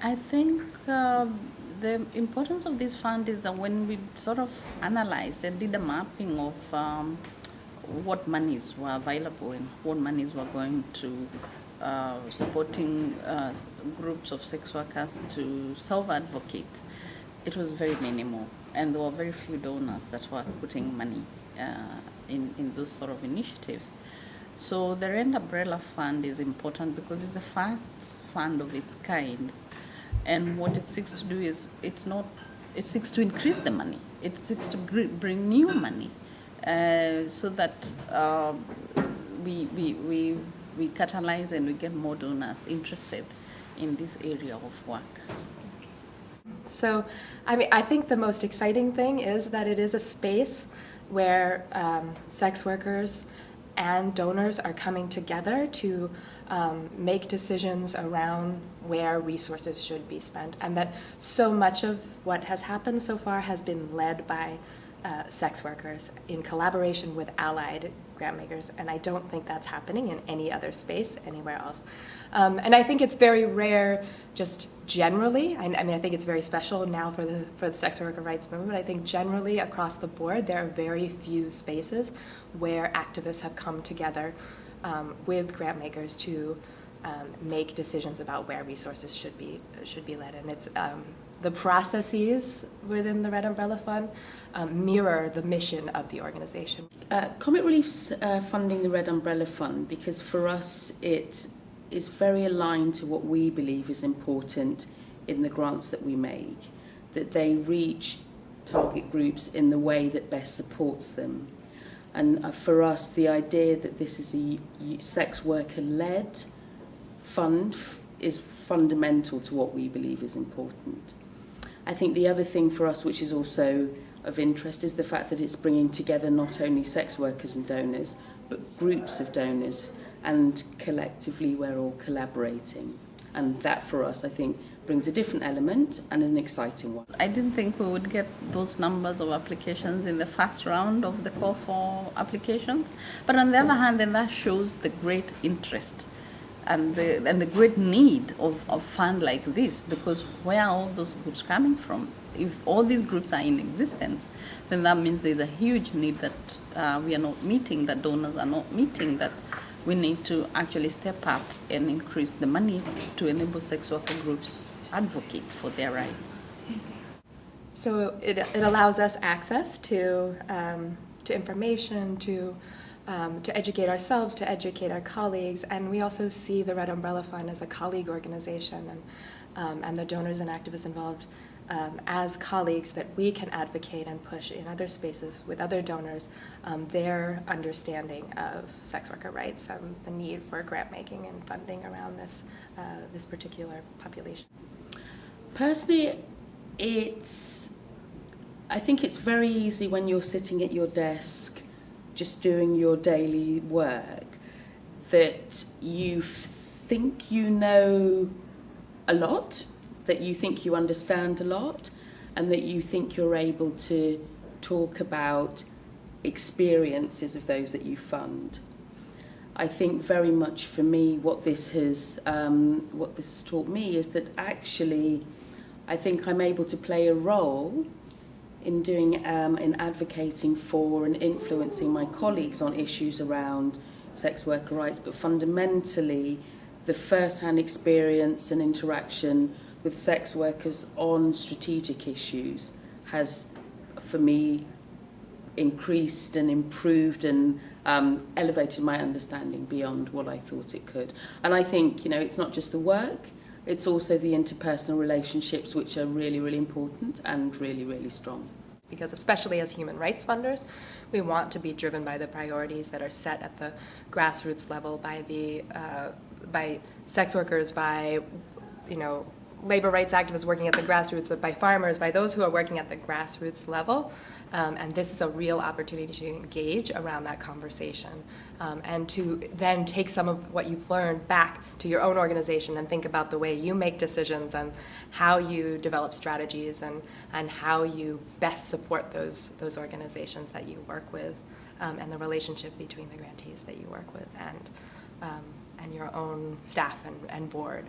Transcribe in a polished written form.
I think the importance of this fund is that when we sort of analyzed and did a mapping of what monies were available and what monies were going to supporting groups of sex workers to self-advocate, it was very minimal, and there were very few donors that were putting money in those sort of initiatives. So the Rent Umbrella Fund is important because it's the first fund of its kind, and what it seeks to do is it seeks to increase the money. It seeks to bring new money, so that we catalyze and we get more donors interested in this area of work. So, I think the most exciting thing is that it is a space where sex workers and donors are coming together to make decisions around where resources should be spent, and that so much of what has happened so far has been led by sex workers in collaboration with allied grantmakers, and I don't think that's happening in any other space anywhere else. And I think it's very rare just generally. I think it's very special now for the sex worker rights movement. I think generally across the board there are very few spaces where activists have come together with grantmakers to make decisions about where resources should be led. And it's the processes within the Red Umbrella Fund mirror the mission of the organization. Comic Relief's funding the Red Umbrella Fund because for us it is very aligned to what we believe is important in the grants that we make, that they reach target groups in the way that best supports them. And for us, the idea that this is a sex worker-led fund is fundamental to what we believe is important. I think the other thing for us, which is also of interest, is the fact that it's bringing together not only sex workers and donors, but groups of donors, and collectively we're all collaborating. And that for us, I think, brings a different element and an exciting one. I didn't think we would get those numbers of applications in the first round of the call for applications, but on the other hand, then that shows the great interest and the great need of a fund like this, because where are all those groups coming from? If all these groups are in existence, then that means there's a huge need that we are not meeting, that donors are not meeting, that we need to actually step up and increase the money to enable sex worker groups advocate for their rights. So it allows us access to information, to educate ourselves, to educate our colleagues, and we also see the Red Umbrella Fund as a colleague organization, and the donors and activists involved as colleagues that we can advocate and push in other spaces with other donors their understanding of sex worker rights and the need for grant making and funding around this particular population. Personally, I think it's very easy when you're sitting at your desk just doing your daily work that you think you know a lot, that you think you understand a lot, and that you think you're able to talk about experiences of those that you fund. I think very much for me what this has taught me is that actually I think I'm able to play a role in in advocating for and influencing my colleagues on issues around sex worker rights, but fundamentally the first-hand experience and interaction with sex workers on strategic issues has, for me, increased and improved and elevated my understanding beyond what I thought it could. And I think, it's not just the work, it's also the interpersonal relationships, which are really, really important and really, really strong. Because especially as human rights funders, we want to be driven by the priorities that are set at the grassroots level by sex workers, by labor rights activists working at the grassroots, by farmers, by those who are working at the grassroots level. And this is a real opportunity to engage around that conversation and to then take some of what you've learned back to your own organization and think about the way you make decisions and how you develop strategies and how you best support those organizations that you work with and the relationship between the grantees that you work with and your own staff and board.